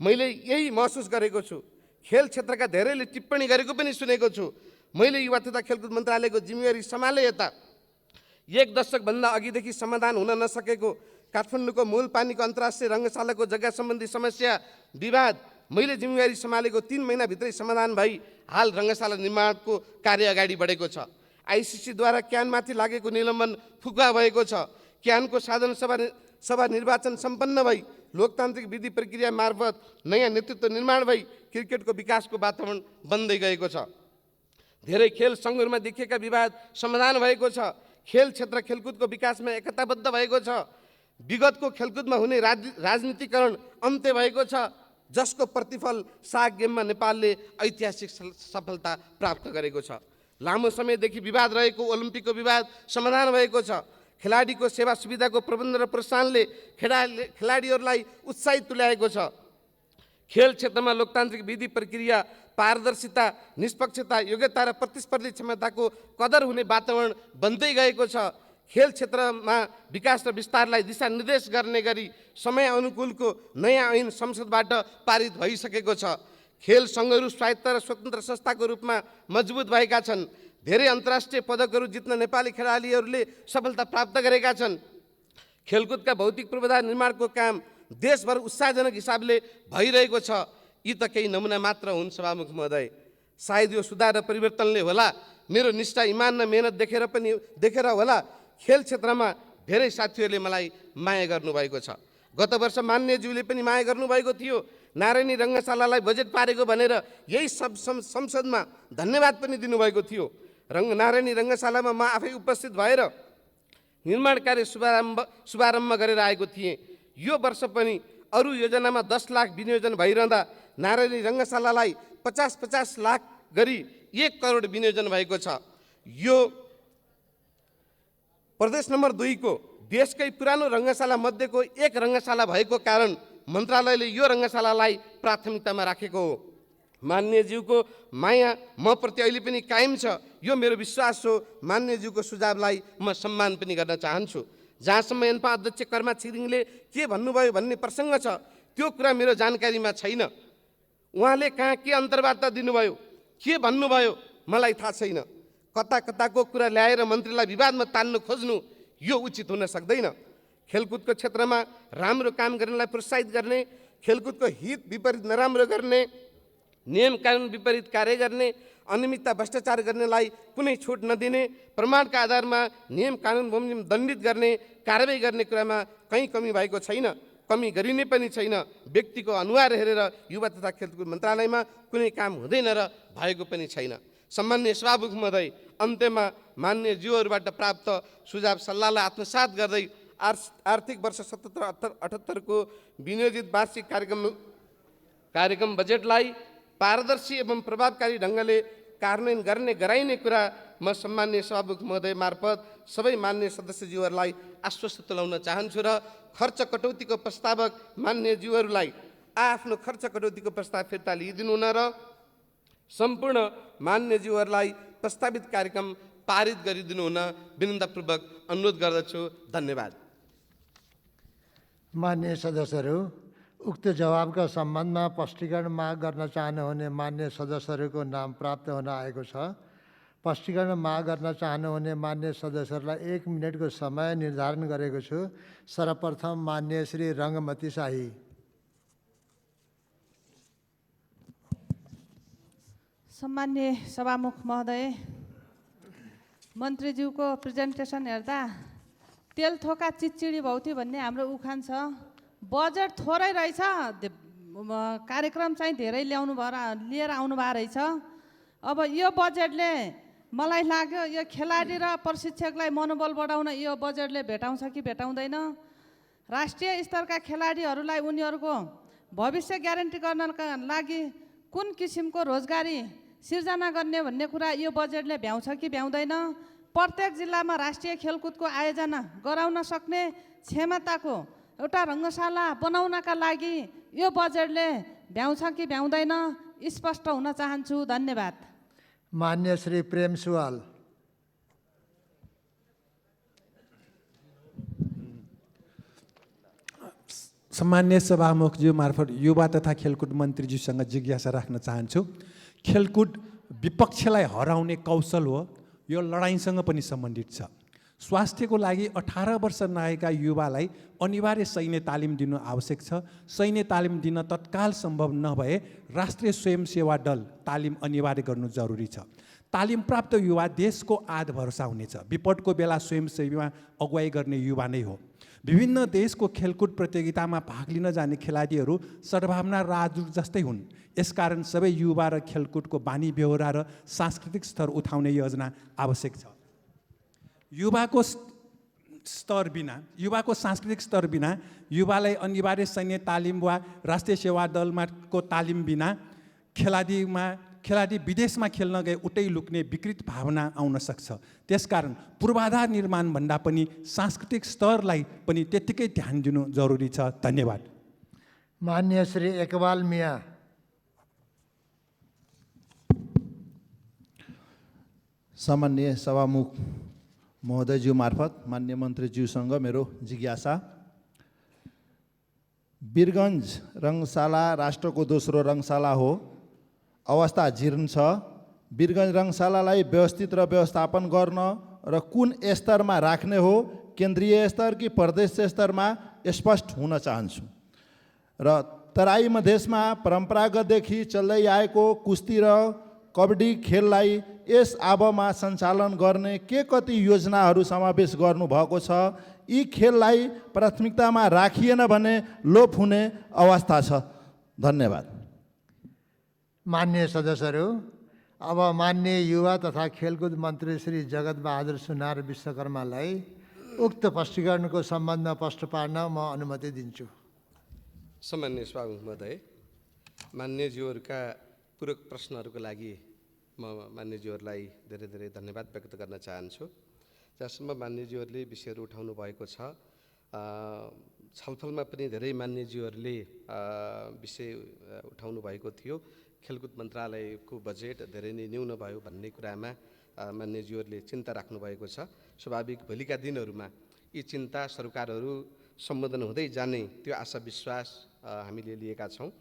मैले यही महसुस गरेको छु। खेल क्षेत्रका धेरैले टिप्पणी गरेको पनि सुनेको छु। मैले युवा तथा खेलकुद मन्त्रालयको जिम्मेवारी सम्हाले यता 1 दशकभन्दा अघिदेखि समाधान हुन नसकेको काठमाडौँको मूलपानीको अन्तर्राष्ट्रिय रङ्गशालाको जग्गा सम्बन्धी समस्या विवाद मैले जिम्मेवारी सम्हालेको 3 महिनाभित्रै समाधान भई हाल रङ्गशाला निर्माणको कार्य अगाडि बढेको छ। आइसिसीद्वारा क्यानमाथि लागेको निलम्बन फुकुवा भएको छ। क्यानको साधारण सभा निर्वाचन सम्पन्न भई लोकतान्त्रिक विधि प्रक्रिया मार्फत नयाँ नेतृत्व निर्माण भई क्रिकेटको विकासको वातावरण बन्दै गएको छ। धेरै खेल सङ्घहरूमा देखिएका विवाद समाधान भएको छ। खेल क्षेत्र खेलकुदको विकासमा एकताबद्ध भएको छ। विगतको खेलकुदमा हुने राजनीतिकरण अन्त्य भएको छ, जसको प्रतिफल साग गेममा नेपालले ऐतिहासिक सफलता प्राप्त गरेको छ। लामो समयदेखि विवाद रहेको ओलम्पिकको विवाद समाधान भएको छ। खेलाडीको सेवा सुविधाको प्रबन्ध र प्रोत्साहनले खेलाडीहरूलाई उत्साहित तुल्याएको छ। खेल क्षेत्रमा लोकतान्त्रिक विधि प्रक्रिया, पारदर्शिता, निष्पक्षता, योग्यता र प्रतिस्पर्धी क्षमताको कदर हुने वातावरण बन्दै गएको छ। खेल क्षेत्रमा विकास र विस्तारलाई दिशानिर्देश गर्ने गरी समय अनुकूलको नयाँ ऐन संसदबाट पारित भइसकेको छ। खेल सङ्घहरू स्वायत्त र स्वतन्त्र संस्थाको रूपमा मजबुत भएका छन्। धेरै अन्तर्राष्ट्रिय पदकहरू जित्न नेपाली खेलाडीहरूले सफलता प्राप्त गरेका छन्। खेलकुदका भौतिक पूर्वाधार निर्माणको काम देशभर उत्साहजनक हिसाबले भइरहेको छ। यी त केही नमुना मात्र हुन् सभामुख महोदय। सायद यो सुधार र परिवर्तनले होला, मेरो निष्ठा, इमान र मेहनत देखेर होला खेल क्षेत्रमा धेरै साथीहरूले मलाई माया गर्नुभएको छ। गत वर्ष मान्यज्यूले पनि माया गर्नुभएको थियो। नारायणी रङ्गशालालाई बजेट पारेको भनेर यही संसदमा धन्यवाद पनि दिनुभएको थियो। नारायणी रङ्गशालामा म आफै उपस्थित भएर निर्माण कार्य शुभारम्भ गरेर आएको थिएँ। यो वर्ष पनि अरू योजनामा 10 लाख विनियोजन भइरहँदा नारायणी रङ्गशालालाई 50-50 लाख गरी 1 करोड विनियोजन भएको छ। यो प्रदेश नम्बर 2 को देशकै पुरानो रङ्गशाला मध्येको एक रङ्गशाला भएको कारण मन्त्रालयले यो रङ्गशालालाई प्राथमिकतामा राखेको हो। मान्यज्यूको माया म प्रति अहिले पनि कायम छ, यो मेरो विश्वास हो। मान्यज्यूको सुझावलाई म सम्मान पनि गर्न चाहन्छु। जहाँसम्म एन्पा अध्यक्ष कर्मा छिरिङले के भन्नुभयो भन्ने प्रसङ्ग छ, त्यो कुरा मेरो जानकारीमा छैन। उहाँले कहाँ के अन्तर्वार्ता दिनुभयो, के भन्नुभयो मलाई थाहा छैन। कता कताको कुरा ल्याएर मन्त्रीलाई विवादमा तान्नु खोज्नु यो उचित हुन सक्दैन। खेलकुदको क्षेत्रमा राम्रो काम गर्नेलाई प्रोत्साहित गर्ने, खेलकुदको हित विपरीत नराम्रो गर्ने, नियम कानुन विपरीत कार्य गर्ने, अनियमितता भ्रष्टाचार गर्नेलाई कुनै छुट नदिने, प्रमाणका आधारमा नियम कानुन बमोजिम दण्डित गर्ने, कारबाही गर्ने कुरामा कहीँ कमी भएको छैन, कमी गरिने पनि छैन। व्यक्तिको अनुहार हेरेर युवा तथा खेलकुद मन्त्रालयमा कुनै काम हुँदैन र भएको पनि छैन। सम्मान्य सभामुख महोदय, अन्त्यमा मान्यज्यूहरूबाट प्राप्त सुझाव सल्लाहलाई आत्मसात गर्दै आर्थिक वर्ष 77-78 को विनियोजित वार्षिक कार्यक्रम बजेटलाई पारदर्शी एवं प्रभावकारी ढङ्गले कार्यान्वयन गर्ने गराइने कुरा म सम्मान्य सभामुख महोदय मार्फत सबै मान्य सदस्यज्यूहरूलाई आश्वस्त तुल्याउन चाहन्छु र खर्च कटौतीको प्रस्तावक मान्यज्यूहरूलाई आफ्नो खर्च कटौतीको प्रस्ताव फिर्ता लिइदिनु हुन र सम्पूर्ण मान्यज्यूहरूलाई प्रस्तावित कार्यक्रम पारित गरिदिनु हुन विनम्रतापूर्वक अनुरोध गर्दछु। धन्यवाद। मान्य सदस्यहरू, उक्त जवाबका सम्बन्धमा स्पष्टीकरण माग गर्न चाहनुहुने मान्य सदस्यहरूको नाम प्राप्त हुन आएको छ। स्पष्टीकरण माग गर्न चाहनुहुने मान्य सदस्यहरूलाई 1 मिनेटको समय निर्धारण गरेको छु। सर्वप्रथम मान्य श्री रङ्गमती शाही। सम्मान्य सभामुख महोदय, मन्त्रीज्यूको प्रेजेन्टेसन हेर्दा तेल थोका चिचिडी भौती भन्ने हाम्रो उखान छ। बजेट थोरै रहेछ, कार्यक्रम चाहिँ धेरै लिएर आउनु भएको रहेछ। अब यो बजेटले मलाई लाग्यो यो खेलाडी र प्रशिक्षकलाई मनोबल बढाउन यो बजेटले भेटाउँछ कि भेटाउँदैन। राष्ट्रिय स्तरका खेलाडीहरूलाई उनीहरूको भविष्य ग्यारेन्टी गर्नका लागि कुन किसिमको रोजगारी सिर्जना गर्ने भन्ने कुरा यो बजेटले भ्याउँछ कि भ्याउँदैन। प्रत्येक जिल्लामा राष्ट्रिय खेलकुदको आयोजना गराउन सक्ने क्षमताको एउटा रङ्गशाला बनाउनका लागि यो बजेटले भ्याउँछ कि भ्याउँदैन स्पष्ट हुन चाहन्छु। धन्यवाद। मान्य श्री प्रेम सुवाल। सम्मान्य सभामुखज्यू मार्फत युवा तथा खेलकुद मन्त्रीज्यूसँग जिज्ञासा राख्न चाहन्छु। खेलकुद विपक्षलाई हराउने कौशल हो, यो लडाइँसँग पनि सम्बन्धित छ। स्वास्थ्यको लागि 18 वर्ष नआएका युवालाई अनिवार्य सैन्य तालिम दिनु आवश्यक छ। सैन्य तालिम दिन तत्काल सम्भव नभए राष्ट्रिय स्वयंसेवा दल तालिम अनिवार्य गर्नु जरुरी छ। तालिम प्राप्त युवा देशको आध भरोसा हुनेछ। विपदको बेला स्वयंसेवीमा अगुवाई गर्ने युवा नै हो। विभिन्न देशको खेलकुद प्रतियोगितामा भाग लिन जाने खेलाडीहरू सद्भावना राजदूत जस्तै हुन्। यसकारण सबै युवा र खेलकुदको बानी बेहोरा र सांस्कृतिक स्तर उठाउने योजना आवश्यक छ। युवाको सांस्कृतिक स्तर बिना युवालाई अनिवार्य सैन्य तालिम वा राष्ट्रिय सेवा दलमा को तालिम बिना खेलाडी विदेशमा खेल्न गए उतै लुक्ने विकृत भावना आउन सक्छ। त्यसकारण पूर्वाधार निर्माण भन्दा पनि सांस्कृतिक स्तरलाई पनि त्यत्तिकै ध्यान दिनु जरुरी छ। धन्यवाद। मान्य श्री इकबाल मिया। सामान्य सभामुख महोदयज्यू मार्फत मान्य मन्त्रीज्यूसँग मेरो जिज्ञासा। वीरगञ्ज रङ्गशाला राष्ट्रको दोस्रो रङ्गशाला हो, अवस्था जीर्ण छ। वीरगञ्ज रङ्गशालालाई व्यवस्थित र व्यवस्थापन गर्न र कुन स्तरमा राख्ने हो, केन्द्रीय स्तर कि प्रदेश स्तरमा स्पष्ट हुन चाहन्छु। र तराई मधेसमा परम्परागतदेखि चल्दै आएको कुस्ती र कबड्डी खेललाई यस आबमा सञ्चालन गर्ने के कति योजनाहरू समावेश गर्नुभएको छ? यी खेललाई प्राथमिकतामा राखिएन भने लोप हुने अवस्था छ। धन्यवाद। मान्य सदस्यहरू, अब मान्य युवा तथा खेलकुद मन्त्री श्री जगत बहादुर सुनार विश्वकर्मालाई उक्त स्पष्टीकरणको सम्बन्धमा स्पष्ट पार्न म अनुमति दिन्छु। सम्मान्य सभामुख महोदय, मान्यज्यूहरूका पूरक प्रश्नहरूको लागि म मान्यज्यूहरूलाई धेरै धेरै धन्यवाद व्यक्त गर्न चाहन्छु। जहाँसम्म मान्यज्यूहरूले विषयहरू उठाउनु भएको छ, छलफलमा पनि धेरै मान्यज्यूहरूले विषय उठाउनु भएको थियो। खेलकुद मन्त्रालयको बजेट धेरै नै न्यून भयो भन्ने कुरामा मान्यज्यूहरूले चिन्ता राख्नु भएको छ। स्वाभाविक भोलिका दिनहरूमा यी चिन्ता सरकारहरू सम्बोधन हुँदै जाने त्यो आशा विश्वास हामीले लिएका छौँ।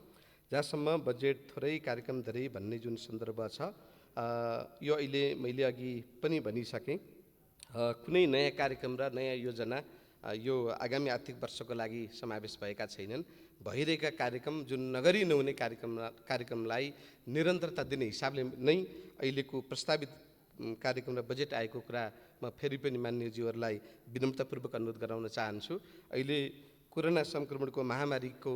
जहाँसम्म बजेट थोरै कार्यक्रम धेरै भन्ने जुन सन्दर्भ छ, यो अहिले मैले अघि पनि भनिसकेँ, कुनै नयाँ कार्यक्रम र नयाँ योजना यो आगामी आर्थिक वर्षको लागि समावेश भएका छैनन्। भइरहेका कार्यक्रम जुन नगरी नहुने कार्यक्रमलाई निरन्तरता दिने हिसाबले नै अहिलेको प्रस्तावित कार्यक्रम र बजेट आएको कुरा म फेरि पनि मान्यज्यूहरूलाई विनम्रतापूर्वक अनुरोध गराउन चाहन्छु। अहिले कोरोना सङ्क्रमणको महामारीको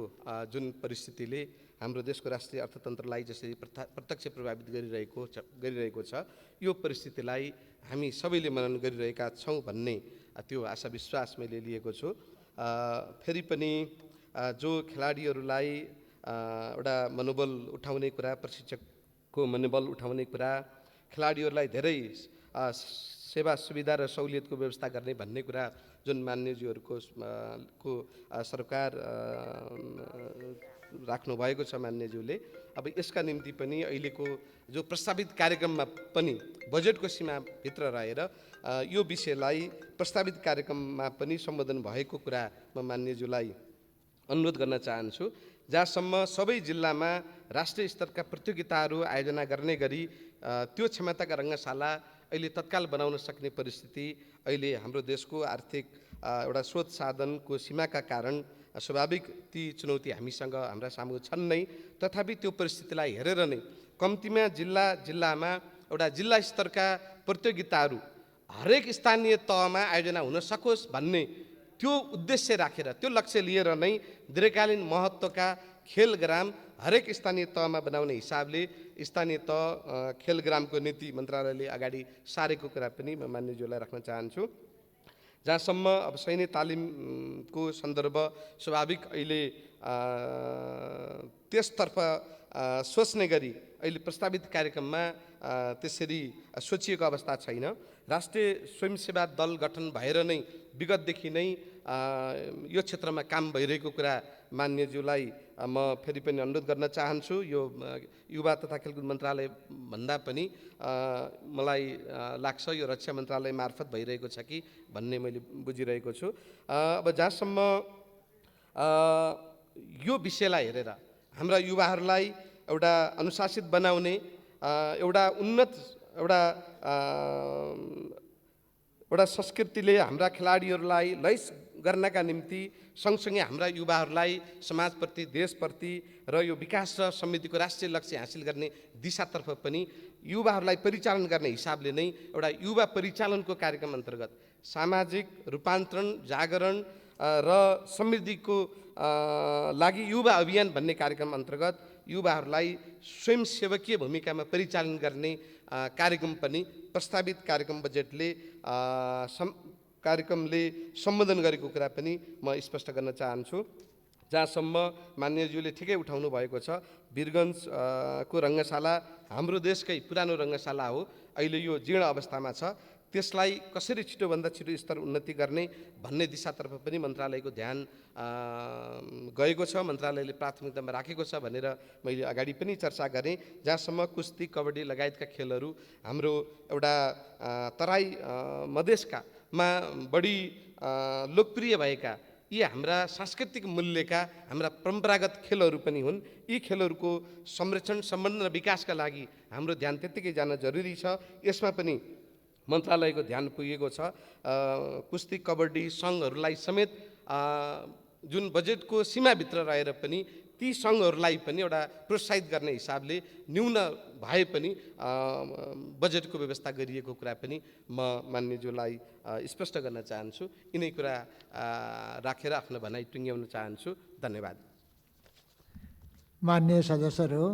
जुन परिस्थितिले हाम्रो देशको राष्ट्रिय अर्थतन्त्रलाई जसरी प्रत्यक्ष प्रभावित गरिरहेको छ, यो परिस्थितिलाई हामी सबैले मनन गरिरहेका छौँ भन्ने त्यो आशा विश्वास मैले लिएको छु। फेरि पनि जो खेलाडीहरूलाई एउटा मनोबल उठाउने कुरा, प्रशिक्षकको मनोबल उठाउने कुरा, खेलाडीहरूलाई धेरै सेवा सुविधा र सहुलियतको व्यवस्था गर्ने भन्ने कुरा जुन मान्यज्यूहरूको सरकार राख्नुभएको छ मान्यज्यूले, अब यसका निम्ति पनि अहिलेको जो प्रस्तावित कार्यक्रममा पनि बजेटको सीमाभित्र रहेर यो विषयलाई प्रस्तावित कार्यक्रममा पनि सम्बोधन भएको कुरा म मान्यज्यूलाई अनुरोध गर्न चाहन्छु। जहाँसम्म सबै जिल्लामा राष्ट्रिय स्तरका प्रतियोगिताहरू आयोजना गर्ने गरी त्यो क्षमताका रङ्गशाला अहिले तत्काल बनाउन सक्ने परिस्थिति अहिले हाम्रो देशको आर्थिक एउटा स्रोत साधनको सीमाका कारण स्वाभाविक ती चुनौती हाम्रा सामु छन् नै। तथापि त्यो परिस्थितिलाई हेरेर नै कम्तीमा जिल्लामा एउटा जिल्ला स्तरका प्रतियोगिताहरू हरेक स्थानीय तहमा आयोजना हुन सकोस् भन्ने त्यो उद्देश्य राखेर, त्यो लक्ष्य लिएर नै दीर्घकालीन महत्त्वका खेलग्राम हरेक स्थानीय तहमा बनाउने हिसाबले स्थानीय तह खेलग्रामको नीति मन्त्रालयले अगाडि सारेको कुरा पनि म मान्यज्यूलाई राख्न चाहन्छु। जहाँसम्म अब सैन्य तालिमको सन्दर्भ स्वाभाविक अहिले त्यसतर्फ सोच्ने गरी अहिले प्रस्तावित कार्यक्रममा त्यसरी सोचिएको अवस्था छैन। राष्ट्रिय स्वयंसेवा दल गठन भएर नै विगतदेखि नै यो क्षेत्रमा काम भइरहेको कुरा मान्यज्यूलाई म फेरि पनि अनुरोध गर्न चाहन्छु। यो युवा तथा खेलकुद मन्त्रालय भन्दा पनि मलाई लाग्छ यो रक्षा मन्त्रालय मार्फत भइरहेको छ कि भन्ने मैले बुझिरहेको छु। अब जहाँसम्म यो विषयलाई हेरेर हाम्रा युवाहरूलाई एउटा अनुशासित बनाउने, एउटा उन्नत एउटा संस्कृतिले हाम्रा खेलाडीहरूलाई लैस गर्नका निम्ति सँगसँगै हाम्रा युवाहरूलाई समाजप्रति, देशप्रति र यो विकास र समृद्धिको राष्ट्रिय लक्ष्य हासिल गर्ने दिशातर्फ पनि युवाहरूलाई परिचालन गर्ने हिसाबले नै एउटा युवा परिचालनको कार्यक्रम अन्तर्गत सामाजिक रूपान्तरण, जागरण र समृद्धिको लागि युवा अभियान भन्ने कार्यक्रम अन्तर्गत युवाहरूलाई स्वयंसेवकीय भूमिकामा परिचालन गर्ने कार्यक्रम पनि प्रस्तावित कार्यक्रम बजेटले सम्बोधन गरेको कुरा पनि म स्पष्ट गर्न चाहन्छु। जहाँसम्म मान्यज्यूले ठिकै उठाउनु भएको छ, वीरगञ्ज को रङ्गशाला हाम्रो देशकै पुरानो रङ्गशाला हो, अहिले यो जीर्ण अवस्थामा छ। त्यसलाई कसरी छिटोभन्दा छिटो स्तर उन्नति गर्ने भन्ने दिशातर्फ पनि मन्त्रालयको ध्यान गएको छ, मन्त्रालयले प्राथमिकतामा राखेको छ भनेर मैले अगाडि पनि चर्चा गरेँ। जहाँसम्म कुस्ती, कबड्डी लगायतका खेलहरू हाम्रो एउटा तराई मधेसकामा बढी लोकप्रिय भएका यी हाम्रा सांस्कृतिक मूल्यका हाम्रा परम्परागत खेलहरू पनि हुन्। यी खेलहरूको संरक्षण, सम्बन्धन र विकासका लागि हाम्रो ध्यान त्यत्तिकै जान जरुरी छ। यसमा पनि मन्त्रालयको ध्यान पुगेको छ। कुस्ती, कबड्डी सङ्घहरूलाई समेत जुन बजेटको सीमाभित्र रहेर पनि ती सङ्घहरूलाई पनि एउटा प्रोत्साहित गर्ने हिसाबले न्यून भए पनि बजेटको व्यवस्था गरिएको कुरा पनि म मान्यज्यूलाई स्पष्ट गर्न चाहन्छु। यिनै कुरा राखेर आफ्नो भनाइ टुङ्ग्याउन चाहन्छु। धन्यवाद। मान्य सदस्यहरू,